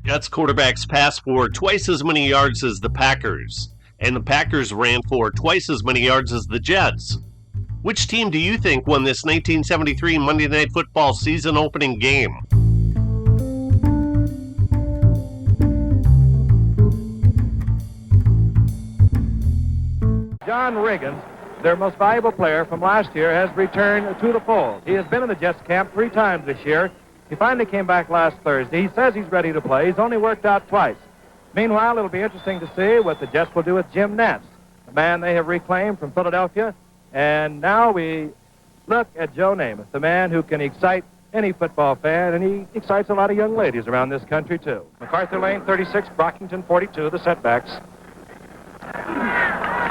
Jets quarterbacks passed for twice as many yards as the Packers, and the Packers ran for twice as many yards as the Jets. Which team do you think won this 1973 Monday Night Football season opening game? John Riggins, their most valuable player from last year, has returned to the fold. He has been in the Jets camp 3 times this year. He finally came back last Thursday. He says he's ready to play. He's only worked out twice. Meanwhile, it'll be interesting to see what the Jets will do with Jim Nantz, a man they have reclaimed from Philadelphia. And now we look at Joe Namath, the man who can excite any football fan, and he excites a lot of young ladies around this country, too. MacArthur Lane, 36, Brockington, 42, the setbacks.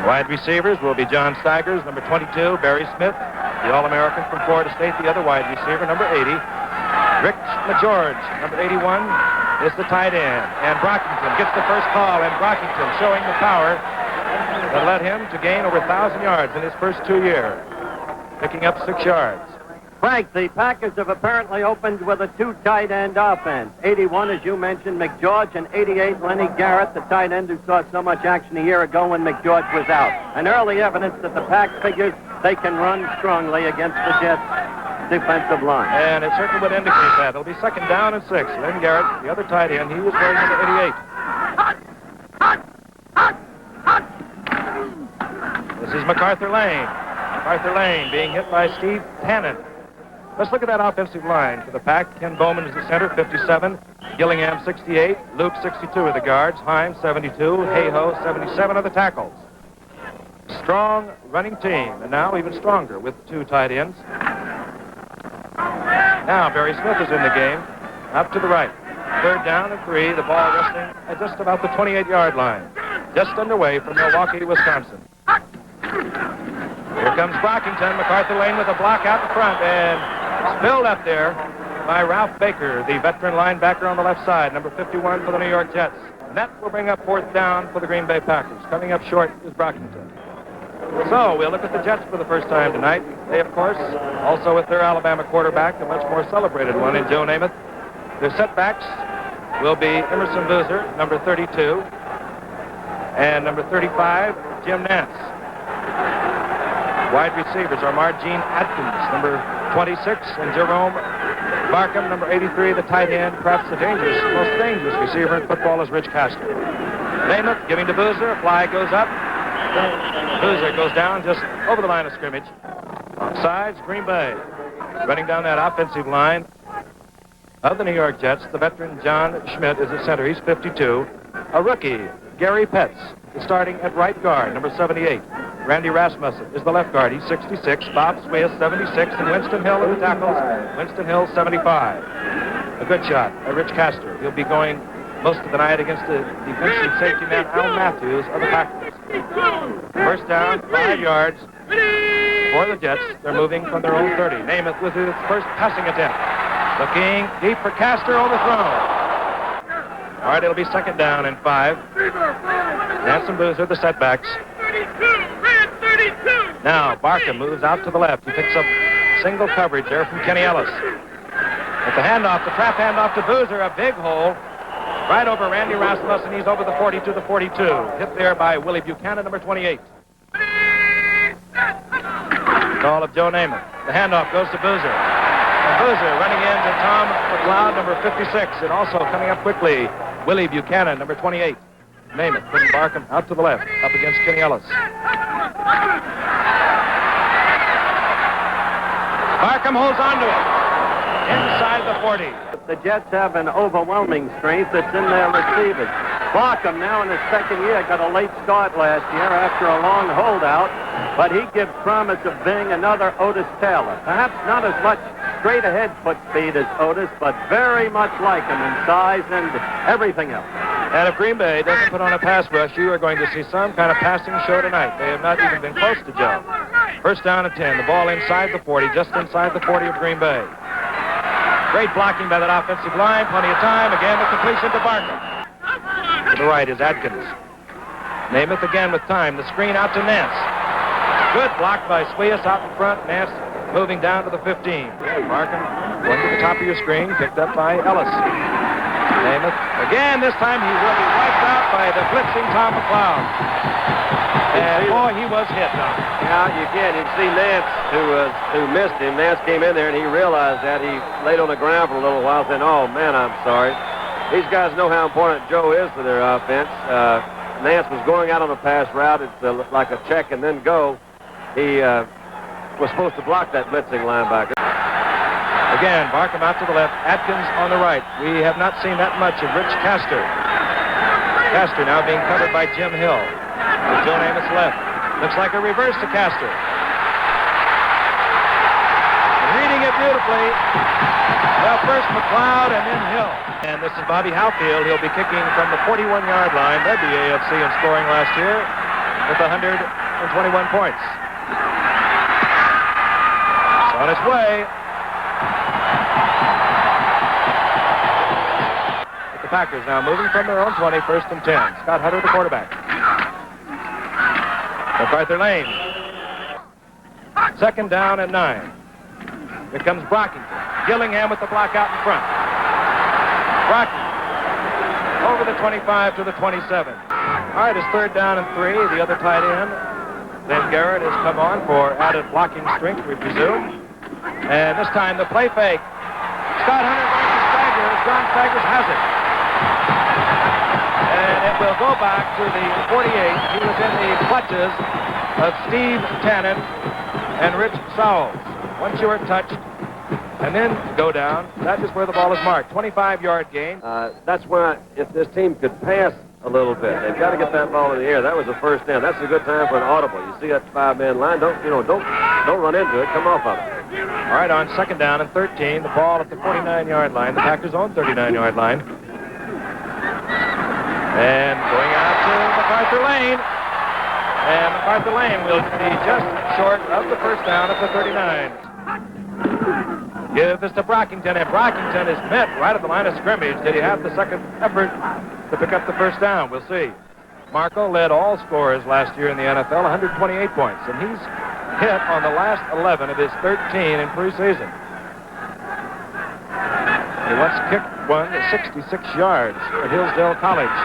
Wide receivers will be John Stigers, number 22, Barry Smith, the All-American from Florida State, the other wide receiver, number 80. Rick LaGeorge, number 81, is the tight end. And Brockington gets the first call, and Brockington showing the power that led him to gain over 1,000 yards in his first 2 years, picking up 6 yards. Frank, the Packers have apparently opened with a 2 tight end offense. 81, as you mentioned, McGeorge, and 88, Lenny Garrett, the tight end who saw so much action a year ago when McGeorge was out. An early evidence that the Pack figures they can run strongly against the Jets' defensive line. And it certainly would indicate that. It'll be 2nd down and 6. Len Garrett, the other tight end, he was wearing number 88. This is MacArthur Lane. MacArthur Lane being hit by Steve Tannen. Let's look at that offensive line for the Pack. Ken Bowman is the center, 57. Gillingham, 68. Luke, 62 are the guards. Hines, 72. Hayhoe, 77 are the tackles. Strong running team, and now even stronger with 2 tight ends. Now Barry Smith is in the game. Up to the right. 3rd down and 3. The ball resting at just about the 28-yard line. Just underway from Milwaukee, Wisconsin. Here comes Brockington. MacArthur Lane with a block out in front, and spilled up there by Ralph Baker, the veteran linebacker on the left side, number 51 for the New York Jets. And that will bring up 4th down for the Green Bay Packers. Coming up short is Brockington. So we'll look at the Jets for the first time tonight. They, of course, also with their Alabama quarterback, a much more celebrated one in Joe Namath. Their setbacks will be Emerson Boozer, number 32, and number 35, Jim Nantz. Wide receivers are Margene Atkins, number 26, and Jerome Barkham, number 83, the tight end. Perhaps the most dangerous receiver in football is Rich Castor. Namath giving to Boozer. A fly goes up. Boozer goes down just over the line of scrimmage. Offsides, Green Bay. Running down that offensive line of the New York Jets, the veteran John Schmidt is at center. He's 52. A rookie, Gary Petz, is starting at right guard, number 78. Randy Rasmussen is the left guard. He's 66. Bob Smith, 76. And Winston Hill at the tackles. Winston Hill, 75. A good shot by Rich Castor. He'll be going most of the night against the defensive safety man, Al Matthews of the Packers. First down, 5 yards for the Jets. They're moving from their own 30. Namath with his first passing attempt. Looking deep for Castor, overthrown. All right, it'll be 2nd down and 5. Nantz and Boozer, the setbacks. Now Barkham moves out to the left. He picks up single coverage there from Kenny Ellis. With the handoff, the trap handoff to Boozer, a big hole. Right over Randy Rasmussen. He's over the 40 to the 42. Hit there by Willie Buchanan, number 28. Call of Joe Namath. The handoff goes to Boozer. And Boozer running into Tom McLeod, number 56. And also coming up quickly, Willie Buchanan, number 28. Namath putting Barkham out to the left, up against Kenny Ellis. Barkham holds on to it. Inside the 40. The Jets have an overwhelming strength that's in their receivers. Barkham, now in his 2nd year, got a late start last year after a long holdout, but he gives promise of being another Otis Taylor. Perhaps not as much straight-ahead foot speed as Otis, but very much like him in size and everything else. And if Green Bay doesn't put on a pass rush, you are going to see some kind of passing show tonight. They have not even been close to Joe. First down and 10. The ball inside the 40, just inside the 40 of Green Bay. Great blocking by that offensive line. Plenty of time. Again, the completion to Barkham. To the right is Atkins. Namath again with time. The screen out to Nantz. Good block by Swias out in front. Nantz moving down to the 15. Barkham going to the top of your screen. Picked up by Ellis. Namath. Again, this time he will be wiped out by the blitzing Tom McLeod. And boy, he was hit now. Yeah, you can. You can see Nance, who missed him. Nance came in there and he realized that. He laid on the ground for a little while, saying, "Oh man, I'm sorry." These guys know how important Joe is to their offense. Nance was going out on a pass route. It's like a check and then go. He was supposed to block that blitzing linebacker. Again, Barkham out to the left, Atkins on the right. We have not seen that much of Rich Castor. Castor now being covered by Jim Hill. With Joe Namath left. Looks like a reverse to Castor. And reading it beautifully. Well, first McLeod and then Hill. And this is Bobby Howfield. He'll be kicking from the 41-yard line. Led the AFC in scoring last year with 121 points. It's on its way. The Packers now moving from their own 20, first and 10. Scott Hutter, the quarterback. MacArthur Lane. Second down and 9. Here comes Brockington. Gillingham with the block out in front. Brockington over the 25 to the 27. All right, it's third down and 3. The other tight end, then Garrett, has come on for added blocking strength, we presume. And this time the play fake. Scott Hunter going to Staggers. John Staggers has it. And it will go back to the 48. He was in the clutches of Steve Tannen and Rich Sowles. Once you are touched and then go down, that is where the ball is marked. 25-yard gain. That's why if this team could pass a little bit, they've got to get that ball in the air. That was a first down. That's a good time for an audible. You see that 5-man line? Don't run into it. Come off of it. All right, on second down and 13, the ball at the 49-yard line, the Packers' own 39-yard line. And going out to MacArthur Lane. And MacArthur Lane will be just short of the first down at the 39. Give this to Brockington, and Brockington is met right at the line of scrimmage. Did he have the second effort to pick up the first down? We'll see. Marco led all scorers last year in the NFL, 128 points, and he's hit on the last 11 of his 13 in preseason. He once kicked one to 66 yards at Hillsdale College.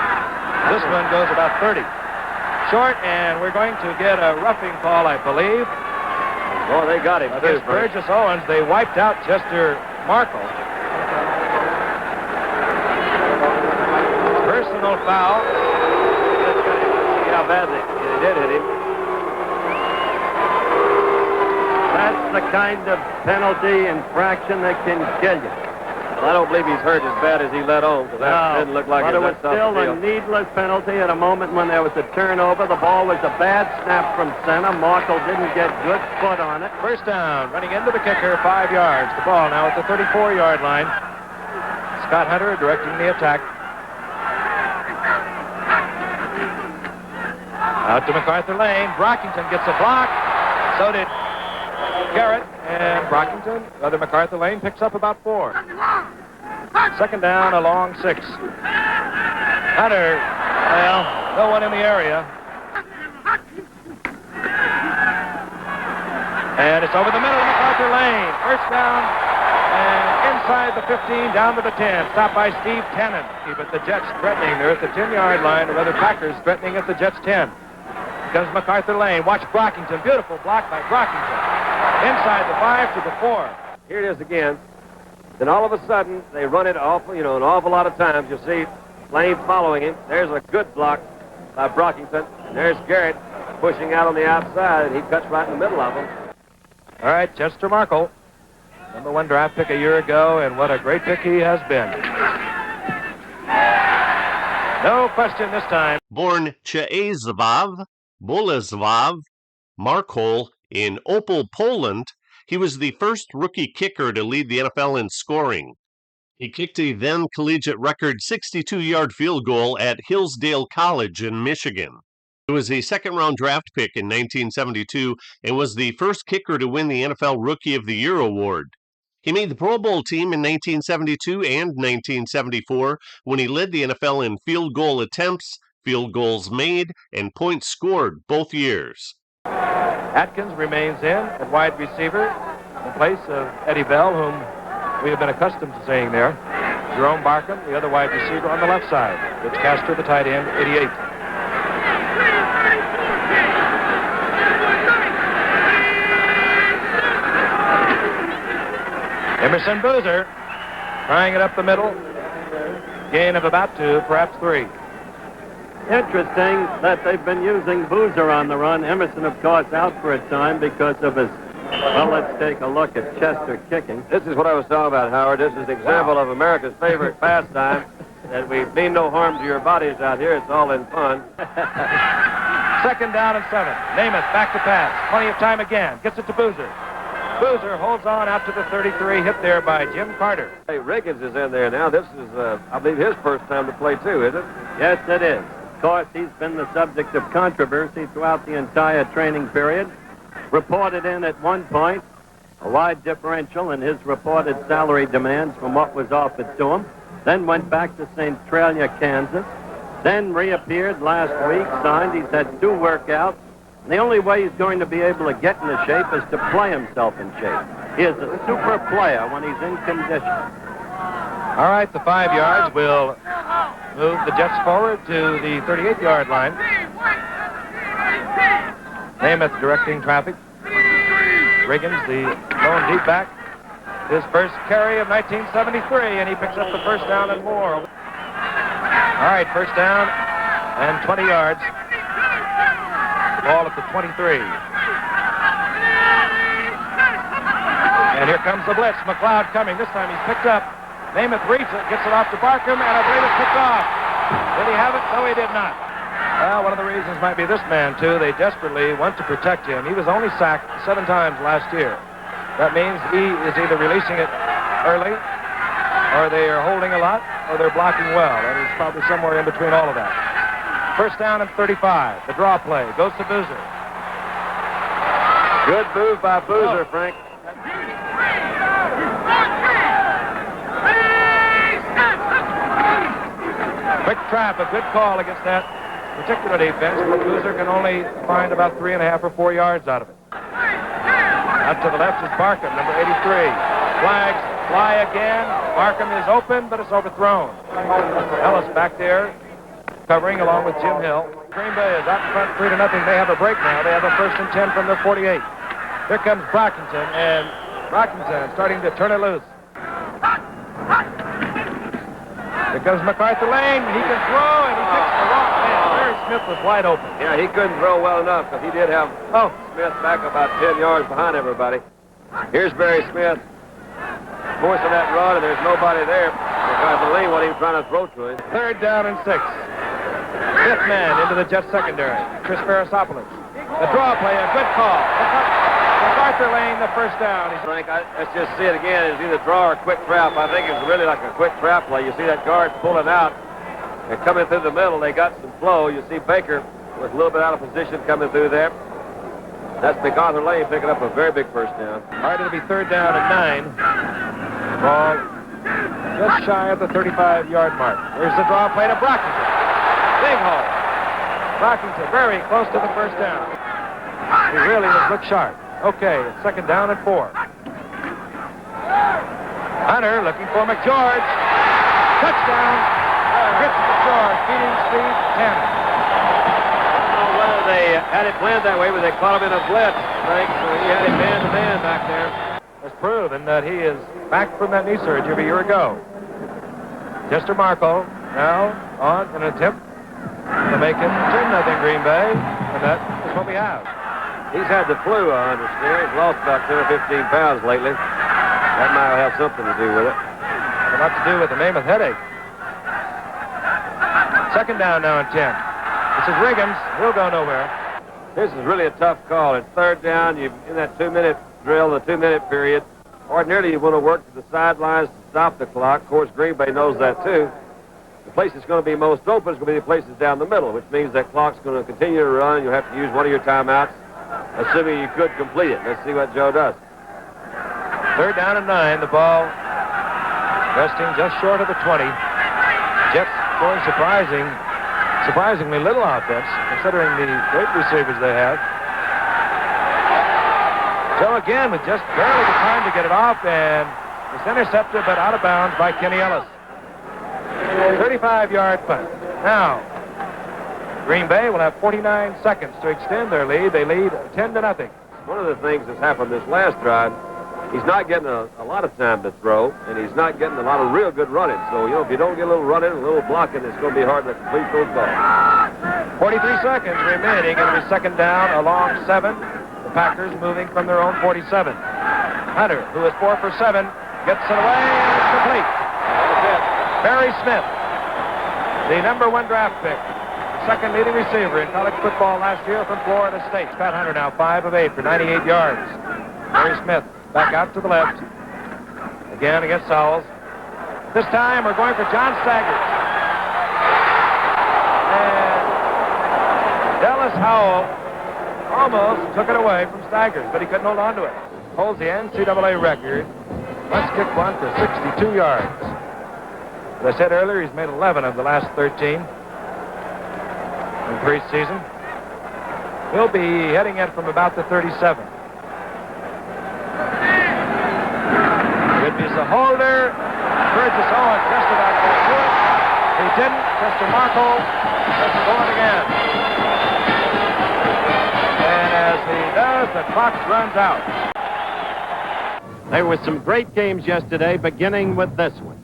This one goes about 30. Short, and we're going to get a roughing call, I believe. Oh, they got him, too. Burgess Owens. They wiped out Chester Markle. Personal foul. See how bad they did hit him. That's the kind of penalty infraction that can kill you. Well, I don't believe he's hurt as bad as he let on, because that didn't look like but it. But it was still a needless penalty at a moment when there was a turnover. The ball was a bad snap from center. Markle didn't get good foot on it. First down, running into the kicker, 5 yards. The ball now at the 34-yard line. Scott Hunter directing the attack. Out to MacArthur Lane. Brockington gets a block. So did Garrett, and Brockington, rather MacArthur Lane, picks up about 4. Second down, a long 6. Hunter, well, no one in the area. And it's over the middle of MacArthur Lane. First down, and inside the 15, down to the 10. Stopped by Steve Tannen. But the Jets threatening. They're at the 10-yard line, or rather Packers threatening at the Jets' 10. Comes MacArthur Lane. Watch Brockington. Beautiful block by Brockington. Inside the 5 to the 4. Here it is again. Then all of a sudden, they run it an awful lot of times. You'll see Lane following him. There's a good block by Brockington. And there's Garrett pushing out on the outside, and he cuts right in the middle of them. All right, Chester Markle, #1 draft pick a year ago, and what a great pick he has been. No question this time. Born Czesław Bolesław Markol in Opel, Poland, he was the first rookie kicker to lead the NFL in scoring. He kicked a then collegiate record 62-yard field goal at Hillsdale College in Michigan. He was a second-round draft pick in 1972 and was the first kicker to win the NFL Rookie of the Year award. He made the Pro Bowl team in 1972 and 1974 when he led the NFL in field goal attempts, field goals made, and points scored both years. Atkins remains in at wide receiver in place of Eddie Bell, whom we have been accustomed to seeing there. Jerome Barkham, the other wide receiver on the left side. Rich Castor, the tight end, 88. Emerson Boozer trying it up the middle. Gain of about 2, perhaps 3. Interesting that they've been using Boozer on the run. Emerson, of course, out for a time because of his... Well, let's take a look at Chester kicking. This is what I was talking about, Howard. This is an example of America's favorite pastime. That we mean no harm to your bodies out here. It's all in fun. 2nd down and 7. Namath back to pass. Plenty of time again. Gets it to Boozer. Boozer holds on out to the 33. Hit there by Jim Carter. Hey, Riggins is in there now. This is, I believe, his first time to play, too, isn't it? Yes, it is. Of course, he's been the subject of controversy throughout the entire training period. Reported in at one point a wide differential in his reported salary demands from what was offered to him. Then went back to Centralia, Kansas. Then reappeared last week, signed. He's had 2 workouts. And the only way he's going to be able to get into shape is to play himself in shape. He is a super player when he's in condition. All right, the 5 yards will move the Jets forward to the 38-yard line. Namath directing traffic. Riggins, the lone deep back. His first carry of 1973, and he picks up the first down and more. All right, first down and 20 yards. Ball at the 23. And here comes the blitz. McLeod coming. This time he's picked up. Namath reads it, gets it off to Barkham, and I believe it's picked off. Did he have it? No, he did not. Well, one of the reasons might be this man, too. They desperately want to protect him. He was only sacked 7 times last year. That means he is either releasing it early, or they are holding a lot, or they're blocking well. And he's probably somewhere in between all of that. First down and 35. The draw play goes to Boozer. Good move by Boozer, Frank. Quick trap, a good call against that particular defense, but Boozer can only find about 3.5 or 4 yards out of it. Out to the left is Barkham, number 83. Flags fly again. Barkham is open, but it's overthrown. Ellis back there, covering along with Jim Hill. Green Bay is out in front 3-0. They have a break now. They have a 1st and 10 from their 48. Here comes Brockington, and Brockington starting to turn it loose. Here comes MacArthur Lane. He can throw, and he picks the wrong man. Larry Smith was wide open. Yeah, he couldn't throw well enough, because he did have Smith back about 10 yards behind everybody. Here's Barry Smith forcing that run, and there's nobody there. MacArthur Lane, what he was trying to throw to him. 3rd down and 6. 5th man into the Jets secondary, Chris Farasopoulos. The draw play, a good call. MacArthur Lane, the first down. Frank, let's just see it again. It's either draw or quick trap. I think it's really like a quick trap play. You see that guard pulling out and coming through the middle. They got some flow. You see Baker with a little bit out of position coming through there. That's MacArthur Lane picking up a very big first down. All right, it'll be 3rd down and 9. Ball just shy of the 35-yard mark. There's the draw play to Brockington. Big hole. Brockington very close to the first down. He really has looked sharp. Okay, it's 2nd down and 4. Hunter looking for McGeorge. Touchdown. Griffin McGeorge beating Steve Tanner. I don't know whether they had it planned that way, but they caught him in a blitz, Frank, so he had him man-to-man back there. Has proven that he is back from that knee surgery a year ago. Chester Marco now on an attempt to make it 10-0 Green Bay, and that is what we have. He's had the flu, I understand. He's lost about 10 or 15 pounds lately. That might have something to do with it. A lot to do with the Namath headache. 2nd down now and 10. This is Riggins. He'll go nowhere. This is really a tough call. It's 3rd down. You in that 2-minute drill, the 2-minute period. Ordinarily, you want to work to the sidelines to stop the clock. Of course, Green Bay knows that, too. The place that's going to be most open is going to be the places down the middle, which means that clock's going to continue to run. You'll have to use one of your timeouts, assuming you could complete it. Let's see what Joe does. 3rd down and 9. The ball resting just short of the 20. Jets showing surprisingly little offense, considering the great receivers they have. Joe again with just barely the time to get it off, and it's intercepted but out of bounds by Kenny Ellis. 35-yard punt. Now, Green Bay will have 49 seconds to extend their lead. They lead 10-0. One of the things that's happened this last drive, he's not getting a lot of time to throw, and he's not getting a lot of real good running. So, if you don't get a little running, a little blocking, it's going to be hard to complete those balls. 43 seconds remaining. It'll be second down along 7. The Packers moving from their own 47. Hunter, who is 4 for 7, gets it away, and it's complete. Barry Smith, the number 1 draft pick, the second leading receiver in college football last year from Florida State. Pat Hunter now 5 of 8 for 98 yards. Barry Smith back out to the left. Again against Sowles. This time we're going for John Staggers. And Dallas Howell almost took it away from Staggers, but he couldn't hold on to it. Holds the NCAA record. Let's kick one for 62 yards. As I said earlier, he's made 11 of the last 13 in preseason. He'll be heading in from about the 37. Good piece of holder. Burgess Owen just about got to it. He didn't. Mr. Markle doesn't go in again. And as he does, the clock runs out. There were some great games yesterday, beginning with this one.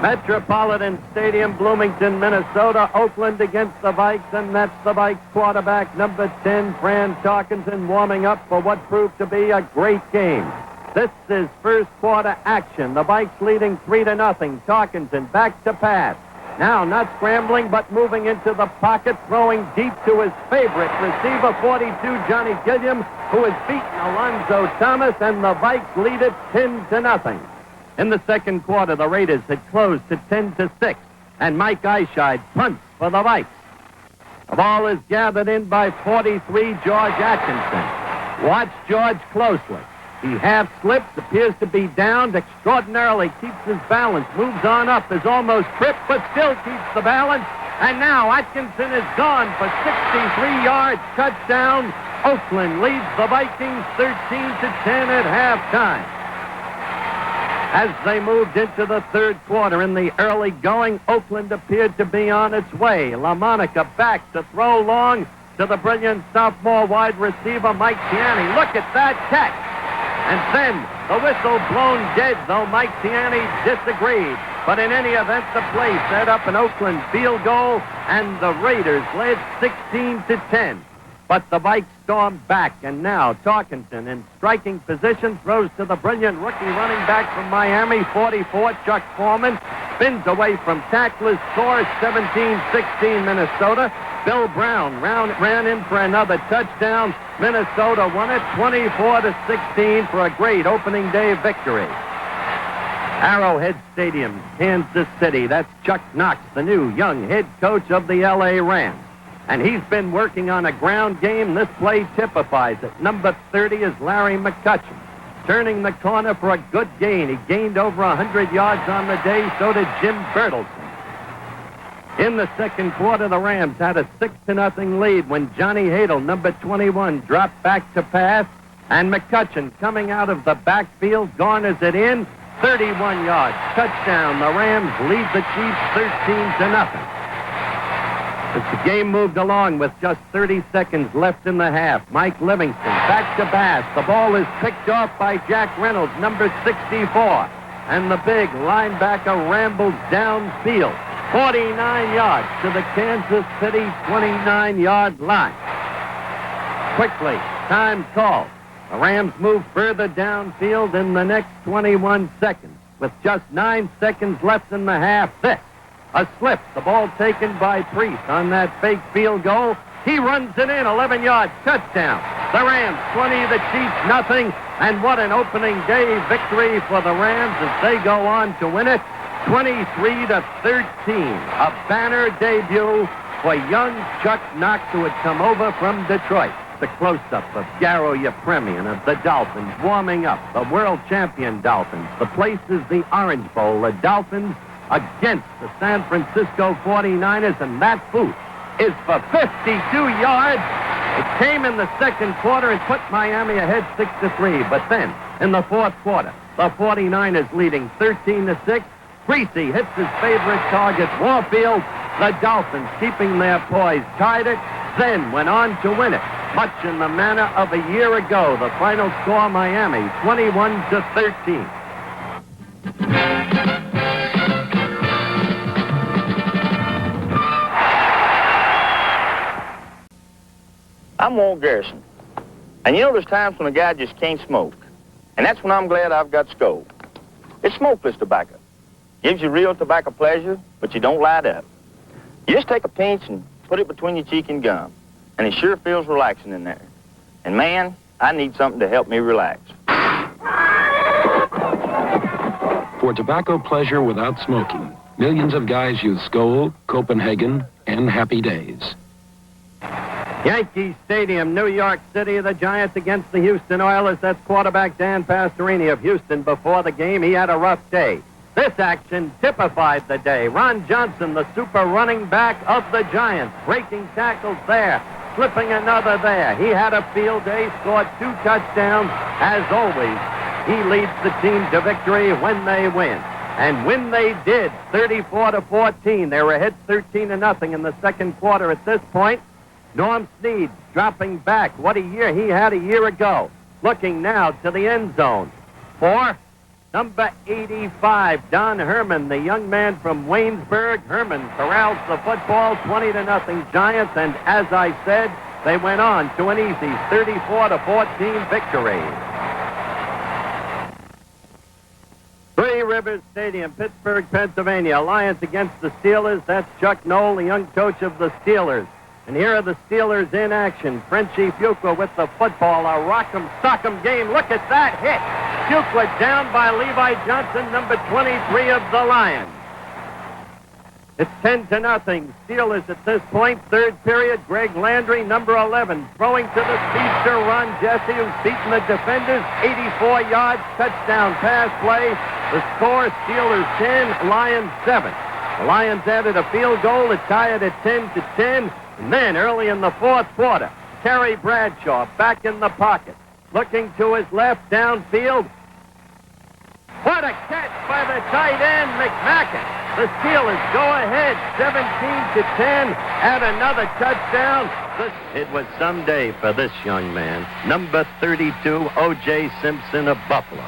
Metropolitan Stadium, Bloomington, Minnesota. Oakland against the Vikes, and that's the Vikes quarterback, number 10, Fran Tarkenton, warming up for what proved to be a great game. This is first quarter action. The Vikes leading 3-0. Tarkenton back to pass. Now not scrambling, but moving into the pocket, throwing deep to his favorite receiver, 42, Johnny Gilliam, who has beaten Alonzo Thomas, and the Vikes lead it 10-0. In the second quarter, the Raiders had closed to 10-6, and Mike Eischeid punts for the Vikes. The ball is gathered in by 43, George Atkinson. Watch George closely. He half slips, appears to be downed, extraordinarily keeps his balance, moves on up, is almost tripped, but still keeps the balance. And now Atkinson is gone for 63 yards, touchdown. Oakland leads the Vikings 13-10 at halftime. As they moved into the third quarter in the early going, Oakland appeared to be on its way. LaMonica back to throw long to the brilliant sophomore wide receiver, Mike Tiani. Look at that catch. And then the whistle blown dead, though Mike Tiani disagreed. But in any event, the play set up an Oakland field goal, and the Raiders led 16-10. But the Vikes stormed back, and now Tarkenton in striking position throws to the brilliant rookie running back from Miami, 44, Chuck Foreman. Spins away from tacklers, scores 17-16 Minnesota. Bill Brown ran in for another touchdown. Minnesota won it 24-16 for a great opening day victory. Arrowhead Stadium, Kansas City. That's Chuck Knox, the new young head coach of the L.A. Rams. And he's been working on a ground game. This play typifies it. Number 30 is Larry McCutcheon. Turning the corner for a good gain. He gained over 100 yards on the day. So did Jim Bertelsen. In the second quarter, the Rams had a 6-0 lead when Johnny Hadle, number 21, dropped back to pass. And McCutcheon, coming out of the backfield, garners it in. 31 yards. Touchdown. The Rams lead the Chiefs 13-0. As the game moved along with just 30 seconds left in the half, Mike Livingston back to pass. The ball is picked off by Jack Reynolds, number 64. And the big linebacker rambles downfield. 49 yards to the Kansas City 29-yard line. Quickly, time called. The Rams move further downfield in the next 21 seconds. With just 9 seconds left in the half, this. A slip, the ball taken by Priest on that fake field goal. He runs it in, 11-yard touchdown. The Rams 20, the Chiefs nothing. And what an opening day victory for the Rams as they go on to win it 23-13. A banner debut for young Chuck Knox, who had come over from Detroit. The close-up of Garo Yepremian of the Dolphins warming up. The world champion Dolphins. The place is the Orange Bowl. The Dolphins against the San Francisco 49ers, and that boot is for 52 yards. It came in the second quarter and put Miami ahead 6-3, but then in the fourth quarter, the 49ers leading 13-6, Greasy hits his favorite target, Warfield. The Dolphins, keeping their poise, tied it, then went on to win it, much in the manner of a year ago. The final score, Miami, 21-13. I'm Walt Garrison. And you know there's times when a guy just can't smoke. And that's when I'm glad I've got Skoal. It's smokeless tobacco. Gives you real tobacco pleasure, but you don't light up. You just take a pinch and put it between your cheek and gum. And it sure feels relaxing in there. And man, I need something to help me relax. For tobacco pleasure without smoking, millions of guys use Skoal, Copenhagen, and Happy Days. Yankee Stadium, New York City, the Giants against the Houston Oilers. That's quarterback Dan Pastorini of Houston. Before the game, he had a rough day. This action typified the day. Ron Johnson, the super running back of the Giants, breaking tackles there, slipping another there. He had a field day, scored 2 touchdowns. As always, he leads the team to victory when they win. And when they did, 34-14, they were ahead 13-0 in the second quarter at this point. Norm Snead dropping back. What a year he had a year ago. Looking now to the end zone for number 85, Don Herman, the young man from Waynesburg. Herman corrals the football, 20-0 Giants, and as I said, they went on to an easy 34-14 victory. Three Rivers Stadium, Pittsburgh, Pennsylvania. Lions against the Steelers. That's Chuck Noll, the young coach of the Steelers. And here are the Steelers in action. Frenchie Fuqua with the football. A rock'em sock'em game. Look at that hit. Fuqua down by Levi Johnson, number 23 of the Lions. It's 10-0. Steelers at this point. Third period. Greg Landry, number 11, throwing to the speedster Ron Jesse, who's beaten the defenders. 84 yards, touchdown pass play. The score, Steelers 10, Lions 7. The Lions added a field goal to tie it at 10-10. And then, early in the fourth quarter, Terry Bradshaw back in the pocket, looking to his left downfield. What a catch by the tight end, McMacken. The Steelers go ahead, 17-10, add another touchdown. It was some day for this young man, number 32, O.J. Simpson of Buffalo.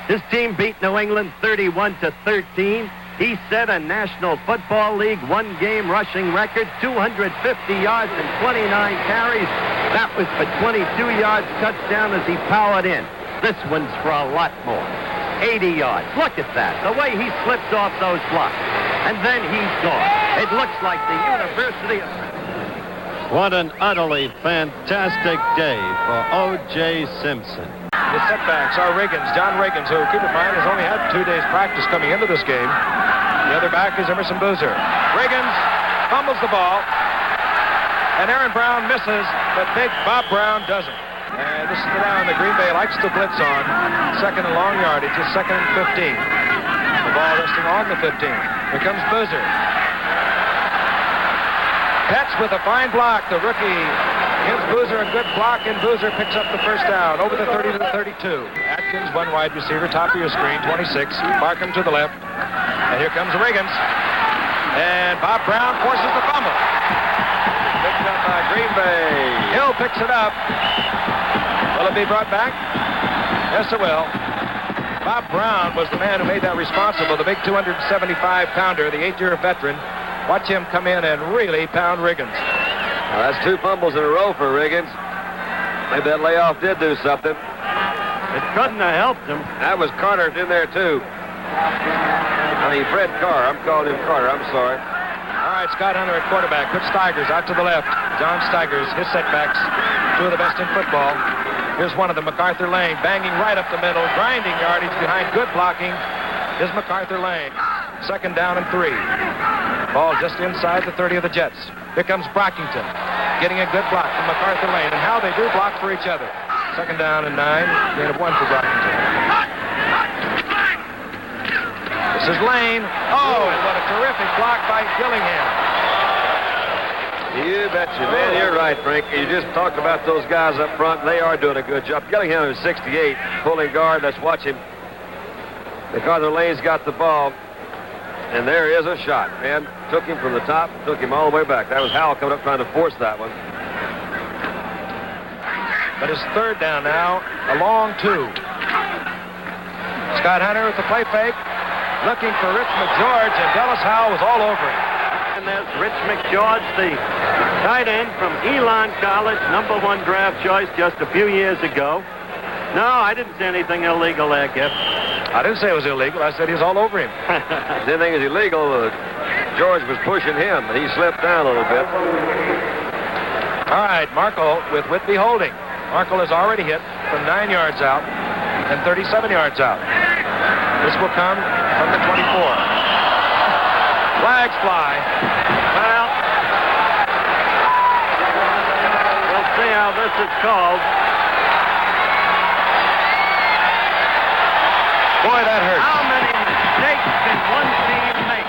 His team beat New England 31-13. He set a National Football League one-game rushing record, 250 yards and 29 carries. That was for 22 yards touchdown as he powered in. This one's for a lot more. 80 yards. Look at that. The way he slips off those blocks. And then he's gone. It looks like the University of... What an utterly fantastic day for O.J. Simpson. The setbacks are Riggins, John Riggins, who, keep in mind, has only had 2 days practice coming into this game. The other back is Emerson Boozer. Riggins fumbles the ball, and Aaron Brown misses, but big Bob Brown doesn't. And this is the down that Green Bay likes to blitz on. Second and long yardage, it's 2nd and 15. The ball resting on the 15. Here comes Boozer. Petz with a fine block. The rookie gives Boozer a good block, and Boozer picks up the first down over the 30 to the 32. Atkins, one wide receiver, top of your screen, 26. Markham to the left. And here comes Riggins. And Bob Brown forces the fumble. Picked up by Green Bay. Hill picks it up. Will it be brought back? Yes, it will. Bob Brown was the man who made that responsible, the big 275-pounder, the 8-year veteran. Watch him come in and really pound Riggins. Well, that's 2 fumbles in a row for Riggins. Maybe that layoff did do something. It couldn't have helped him. That was Carter in there, too. I mean, Fred Carr. I'm calling him Carter. I'm sorry. All right, Scott Hunter at quarterback. Coach Steigers out to the left. John Steigers, his setbacks, 2 of the best in football. Here's one of them, MacArthur Lane, banging right up the middle, grinding yardage behind good blocking. Is MacArthur Lane. 2nd down and 3. Ball just inside the 30 of the Jets. Here comes Brockington, getting a good block from MacArthur Lane, and how they do block for each other. 2nd down and 9, gain of 1 for Brockington. This is Lane. Oh, and what a terrific block by Gillingham. You betcha, man. You're right, Frank. You just talked about those guys up front. They are doing a good job. Gillingham is 68, pulling guard. Let's watch him. MacArthur Lane's got the ball. And there is a shot. Man took him from the top, took him all the way back. That was Howell coming up trying to force that one. But it's third down now, a long two. Scott Hunter with the play fake, looking for Rich McGeorge, and Dallas Howell was all over him. And there's Rich McGeorge, the tight end from Elon College, #1 draft choice just a few years ago. No, I didn't say anything illegal there, Kip. I didn't say it was illegal. I said he was all over him. If anything is illegal, George was pushing him. He slipped down a little bit. All right, Markle with Whitby holding. Markle has already hit from 9 yards out and 37 yards out. This will come from the 24. Flags fly. Well, we'll see how this is called. Boy, that hurts. How many mistakes can one team make?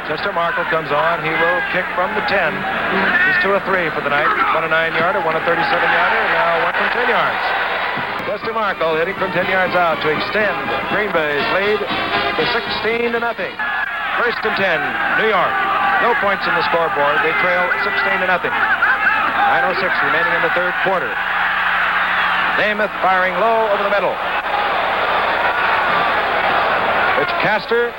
Chester Markle comes on. He will kick from the 10. He's 2 of 3 for the night. 1 a 9-yarder, 1 a 37-yarder, and now 1 from 10 yards. Chester Markle hitting from 10 yards out to extend Green Bay's lead to 16-0. First and 10, New York. No points in the scoreboard. They trail 16-0. 9:06 remaining in the third quarter. Namath firing low over the middle. Rich Castor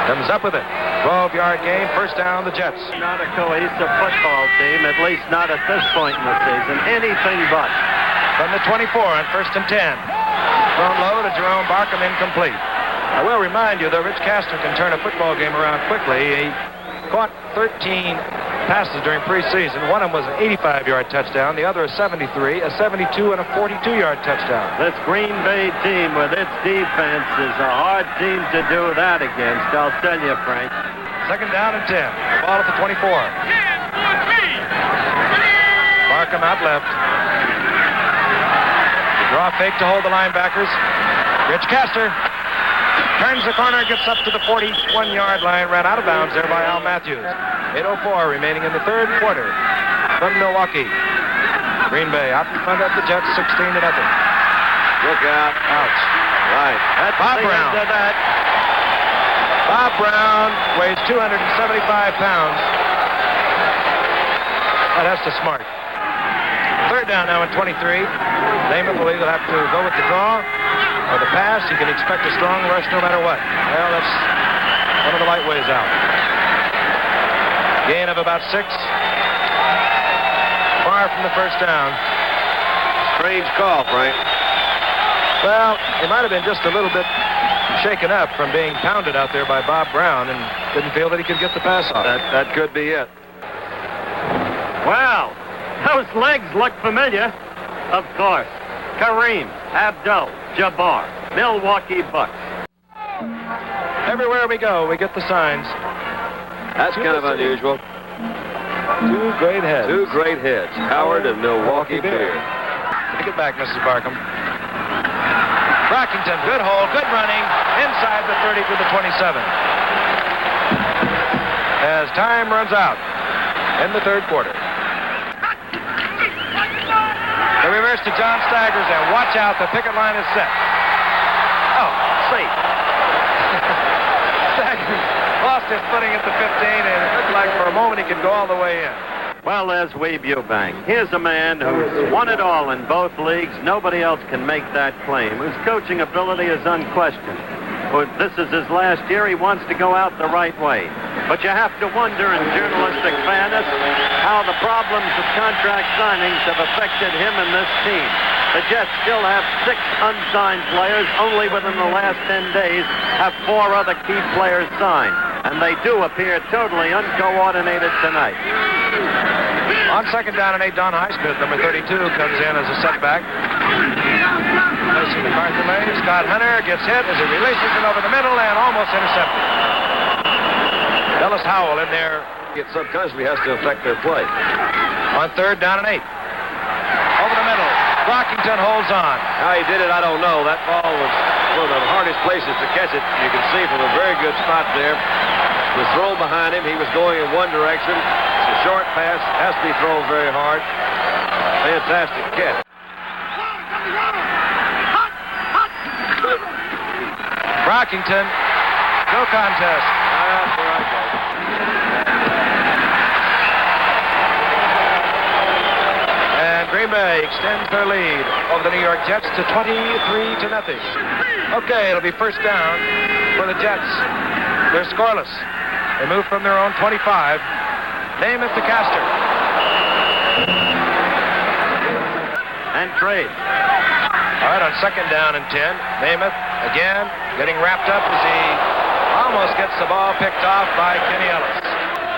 comes up with it. 12-yard gain, first down, the Jets. Not a cohesive football team, at least not at this point in the season. Anything but. From the 24 on first and 10. Thrown low to Jerome Barkham, incomplete. I will remind you that Rich Castor can turn a football game around quickly. He caught 13 passes during preseason. One of them was an 85-yard touchdown. The other a 73, a 72, and a 42-yard touchdown. This Green Bay team with its defense is a hard team to do that against, I'll tell you, Frank. Second down and 10. The ball at the 24. Barkham out left. Draw fake to hold the linebackers. Rich Castor turns the corner, gets up to the 41-yard line, ran out of bounds there by Al Matthews. 8:04 remaining in the third quarter from Milwaukee. Green Bay out in front of the Jets, 16-0. Look out. Ouch. Right. That's Bob the Brown. end of that. Bob Brown weighs 275 pounds. Oh, that's the smart. Third down now at 23. Namath will either have to go with the draw or the pass. You can expect a strong rush no matter what. Well, that's one of the light ways out. Gain of about 6. Far from the first down. Strange call, Frank. Well, he might have been just a little bit shaken up from being pounded out there by Bob Brown and didn't feel that he could get the pass off. That could be it. Well, those legs look familiar. Of course. Kareem Abdul-Jabbar, Milwaukee Bucks. Everywhere we go, we get the signs. That's kind of unusual. 2 great heads. 2 great heads, Howard and Milwaukee Beer. Take it back, Mrs. Barkham. Brockington, good hold, good running, inside the 30 to the 27. As time runs out in the third quarter. The reverse to John Staggers, and watch out, the picket line is set. Oh, safe. Staggers lost his footing at the 15, and it looked like for a moment he could go all the way in. Well, there's Weeb Eubank. Here's a man who's won it all in both leagues. Nobody else can make that claim. Whose coaching ability is unquestioned. This is his last year. He wants to go out the right way. But you have to wonder, in journalistic fairness, how the problems of contract signings have affected him and this team. The Jets still have 6 unsigned players. Only within the last 10 days have 4 other key players signed. And they do appear totally uncoordinated tonight. On second down and 8, Don Highsmith, number 32, comes in as a setback. Placing the MacArthur lane. Scott Hunter gets hit as he releases it over the middle and almost intercepted. Dallas Howell in there. It subconsciously has to affect their play. On third down and 8. Over the middle. Brockington holds on. How he did it, I don't know. That ball was one of the hardest places to catch it. You can see from a very good spot there. It was thrown behind him. He was going in one direction. It's a short pass. Has to be thrown very hard. Fantastic catch. Brockington No contest. That's where I go. And Green Bay extends their lead over the New York Jets to 23-0. Okay, it'll be first down for the Jets. They're scoreless. They move from their own 25. Namath to Castor. And trade. All right, on second down and 10. Namath again getting wrapped up as he almost gets the ball picked off by Kenny Ellis.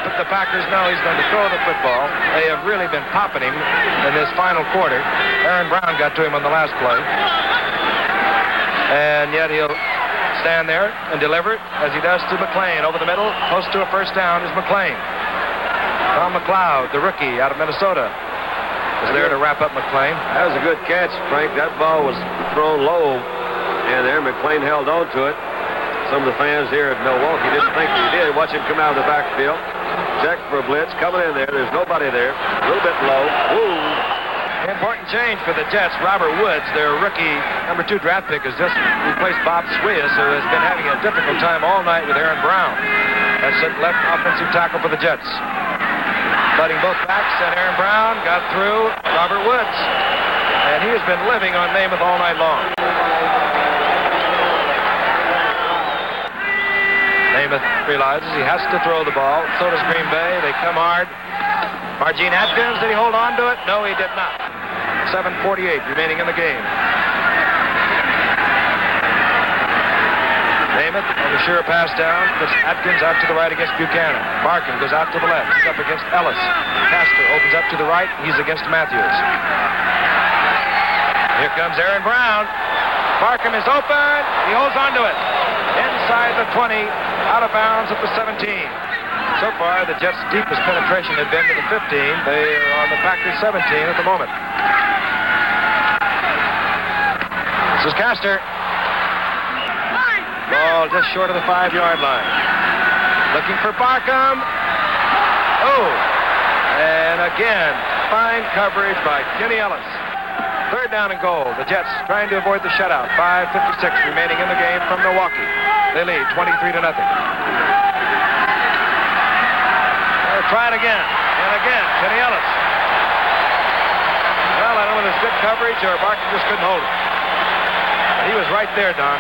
But the Packers know he's going to throw the football. They have really been popping him in this final quarter. Aaron Brown got to him on the last play. And yet he'll stand there and deliver it as he does to McClain. Over the middle, close to a first down is McClain. Tom McLeod, the rookie out of Minnesota, is there to wrap up McClain. That was a good catch, Frank. That ball was thrown low, and there McClain held on to it. Some of the fans here at Milwaukee didn't think he did. Watch him come out of the backfield. Check for a blitz. Coming in there. There's nobody there. A little bit low. Woo! Important change for the Jets. Robert Woods, their rookie number 2 draft pick, has just replaced Bob Swias, who has been having a difficult time all night with Aaron Brown. That's it, left offensive tackle for the Jets. Butting both backs, and Aaron Brown got through Robert Woods. And he has been living on Namath all night long. Namath realizes he has to throw the ball. So does Green Bay. They come hard. Margene Atkins, did he hold on to it? No, he did not. 7:48 remaining in the game. Namath on the sure pass down. Puts Atkins out to the right against Buchanan. Barkin goes out to the left. He's up against Ellis. Castor opens up to the right. He's against Matthews. Here comes Aaron Brown. Barkham is open. He holds on to it. Inside the 20, out of bounds at the 17. So far, the Jets' deepest penetration had been to the 15. They are on the Packers' 17 at the moment. This is Castor. Ball just short of the 5-yard line. Looking for Barkham. Oh! And again, fine coverage by Kenny Ellis. Third down and goal. The Jets trying to avoid the shutout. 5:56 remaining in the game from Milwaukee. They lead 23-0. Try it again. And again, Kenny Ellis. Well, I don't know whether it's good coverage or Barker just couldn't hold it. But he was right there, Don.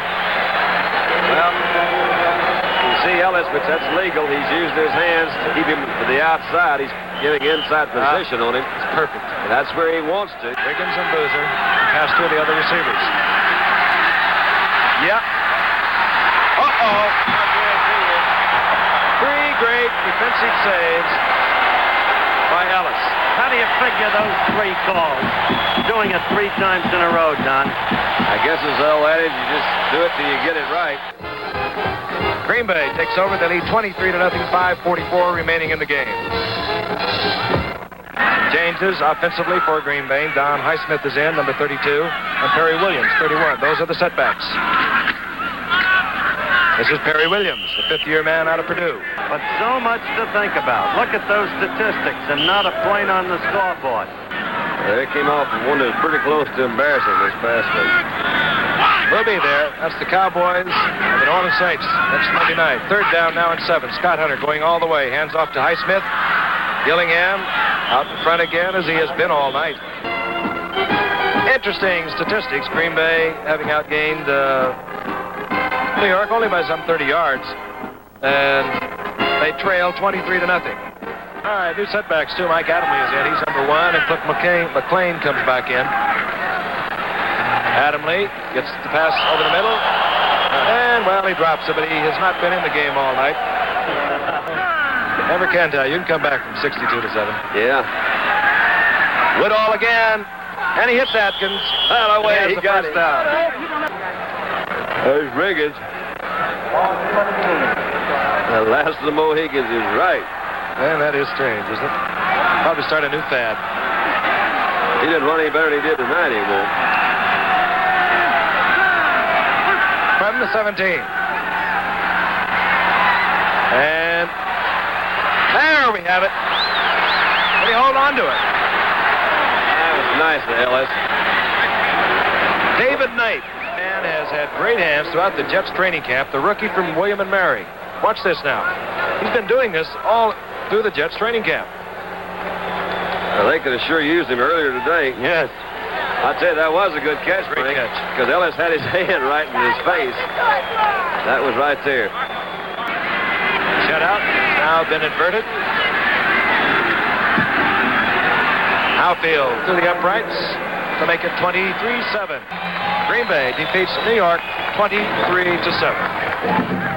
Well, you see Ellis, but that's legal. He's used his hands to keep him to the outside. He's getting inside position on him. It's perfect. And that's where he wants to. Riggins and Boozer pass to the other receivers. Yep. Uh-oh. Three great defensive saves by Ellis. How do you figure those 3 calls? Doing it 3 times in a row, Don. I guess it's the old adage, you just do it till you get it right. Green Bay takes over. They lead 23-0, 5:44 remaining in the game. Changes offensively for Green Bay. Don Highsmith is in, number 32, and Perry Williams, 31. Those are the setbacks. This is Perry Williams, the 5th-year man out of Purdue. But so much to think about. Look at those statistics and not a point on the scoreboard. They came off one that was pretty close to embarrassing this past week. We'll be there. That's the Cowboys and the New Orleans Saints next Monday night. Third down now and 7. Scott Hunter going all the way. Hands off to Highsmith. Gillingham out in front again as he has been all night. Interesting statistics. Green Bay having outgained New York only by some 30 yards. And they trail 23-0. All right, new setbacks too. Mike Adamley is in. He's number 1, and Cliff McClain comes back in. Adamley gets the pass over the middle. And, well, he drops it, but he has not been in the game all night. Never can tell. You can come back from 62-7. Yeah. Woodall again. And he hits Atkins. Oh, no way. He got it. Down. There's Riggins. The last of the Mohegans is right. Man, that is strange, isn't it? Probably start a new fad. He didn't run any better than he did tonight anymore. From the 17. And there we have it. But he hold on to it. That was nice to Ellis. David Knight and John has had great hands throughout the Jets training camp, the rookie from William and Mary. Watch this now. He's been doing this all through the Jets training camp. Well, they could have sure used him earlier today. Yes. I'll tell you, that was a good catch, Great Frank. catch. Because Ellis had his hand right in his face. That was right there. Shutout now been inverted. Outfield to the uprights to make it 23-7. Green Bay defeats New York 23-7.